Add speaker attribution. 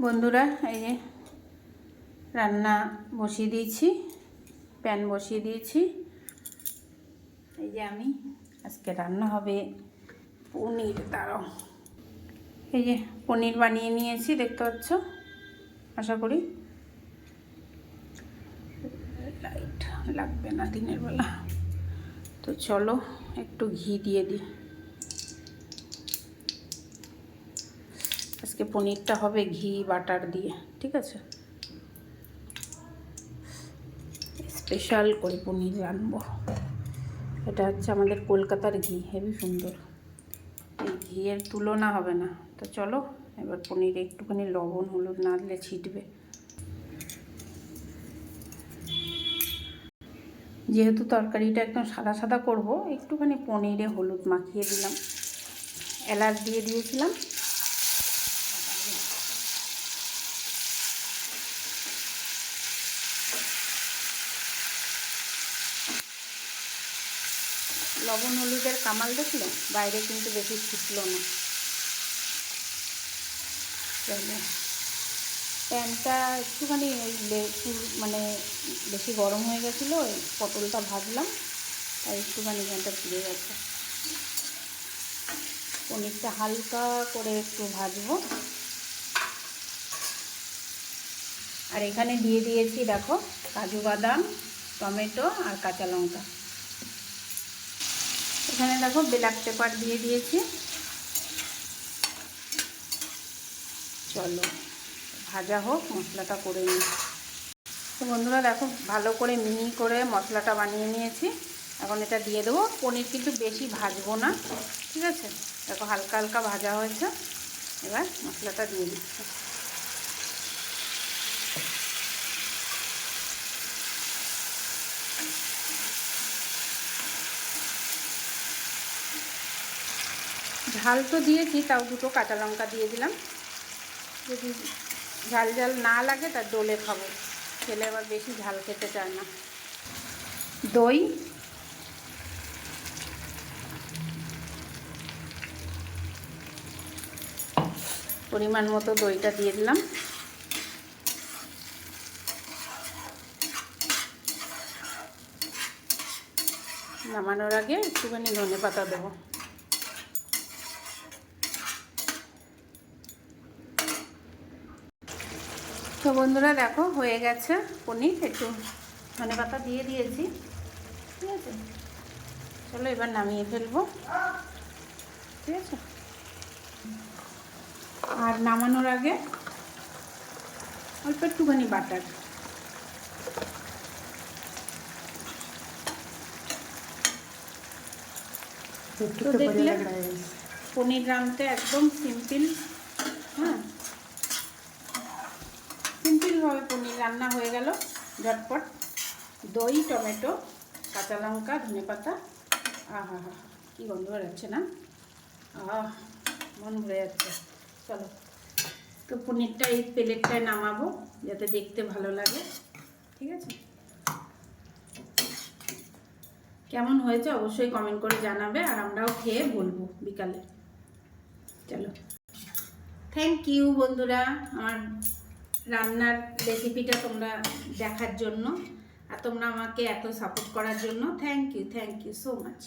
Speaker 1: বন্ধুরা, এই যে রান্না বসিয়ে দিয়েছি, প্যান বসিয়ে দিয়েছি। এই যে আমি আজকে রান্না হবে পনির। দাঁড়াও, এই যে পনির বানিয়ে নিয়েছি, দেখতে পাচ্ছ আশা করি। লাইট লাগবে না দিনের বেলা, তো চলো একটু ঘি দিয়ে দিই। আজকে পনিরটা হবে ঘি বাটার দিয়ে, ঠিক আছে? স্পেশাল করে পনির রানবো। এটা হচ্ছে আমাদের কলকাতার ঘি, হেবি সুন্দর। এই ঘিয়ের তুলনা হবে না। তো চলো এবার পনিরে একটুখানি লবণ হলুদ না দিলে ছিটবে। যেহেতু তরকারিটা একদম সাদা সাদা করবো, একটুখানি পনিরে হলুদ মাখিয়ে দিলাম, এলাচ দিয়ে দিয়েছিলাম। লবণ হলুদের কামাল দেখলো, বাইরে কিন্তু বেশি ছিটলো না। চলো, প্যানটা একটুখানি মানে বেশি গরম হয়ে গেছিলো, ওই পটলটা ভাজলাম, আর একটুখানি প্যানটা পুড়ে গেছে। পনিরটা হালকা করে একটু ভাজবো। আর এখানে দিয়ে দিয়েছি দেখো কাজু বাদাম, টমেটো আর কাঁচা লঙ্কা। এখানে দেখো ব্ল্যাক পেপার দিয়ে দিয়েছি। চলো ভাজা হোক, মশলাটা করে নিই। তো বন্ধুরা দেখো, ভালো করে মিহি করে মশলাটা বানিয়ে নিয়েছি। এখন এটা দিয়ে দেবো। পনির কিন্তু বেশি ভাজবো না, ঠিক আছে? দেখো হালকা হালকা ভাজা হয়েছে। এবার মশলাটা দিয়ে দিচ্ছি। ঝাল তো দিয়েছি, তাও দুটো কাঁচা লঙ্কা দিয়ে দিলাম। যদি ঝাল ঝাল না লাগে তার দোলে খাবো, ছেলে আবার বেশি ঝাল খেতে চায় না। দই, পরিমাণ মতো দইটা দিয়ে দিলাম। নামানোর আগে একটুখানি ধনে পাতা দেবো। তো বন্ধুরা দেখো হয়ে গেছে পনির, একটু ধনে পাতা দিয়ে দিয়েছি, ঠিক আছে? চলো এবার নামিয়ে ফেলবো, ঠিক আছে? আর নামানোর আগে অল্প একটুখানি বাটার। তো দেখলে পনির রাঁধতে একদম সিম্পল। হ্যাঁ, সিম্পলভাবে পনির রান্না হয়ে গেল, ঝটপট। দই, টমেটো, কাঁচা লঙ্কা, ধনে পাতা, আহা হা, কী গন্ধ বেরোচ্ছে না? মন ভরে যাচ্ছে। চলো, তো পনিরটা এই প্লেটটায় নামাবো যাতে দেখতে ভালো লাগে, ঠিক আছে? কেমন হয়েছে অবশ্যই কমেন্ট করে জানাবে, আর আমরাও খেয়ে বলবো বিকালে। চলো, থ্যাংক ইউ বন্ধুরা আমার রান্নার রেসিপিটা তোমরা দেখার জন্য, আর তোমরা আমাকে এত সাপোর্ট করার জন্য। Thank you so much.